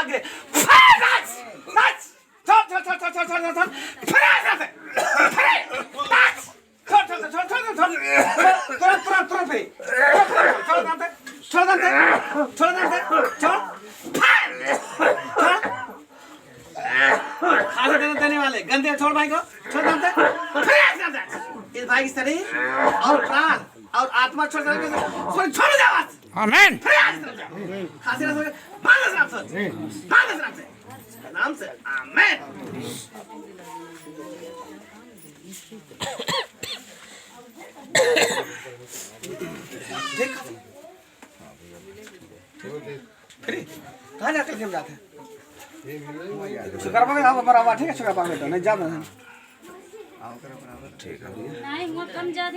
आगे नाच नाच चल चल चल चल चल चल चल फिर नाच चल चल चल चल चल तुरंत तुरंत तुरंत पे चल दांते चल दांते चल दांते चल खाने देने वाले गंदे छोड़ भाई को छोड़ दांते इस भाई की शरीर और प्राण और आत्मा छोड़ छोड़ छोड़ जाओ आमीन खांसी ना नाम से आमीन देख कहाँ जाते थे जाते शुक्र पाके बराबर ठीक है शुक्र पाके तो नहीं जा ठीक है नहीं वो कम ज्यादा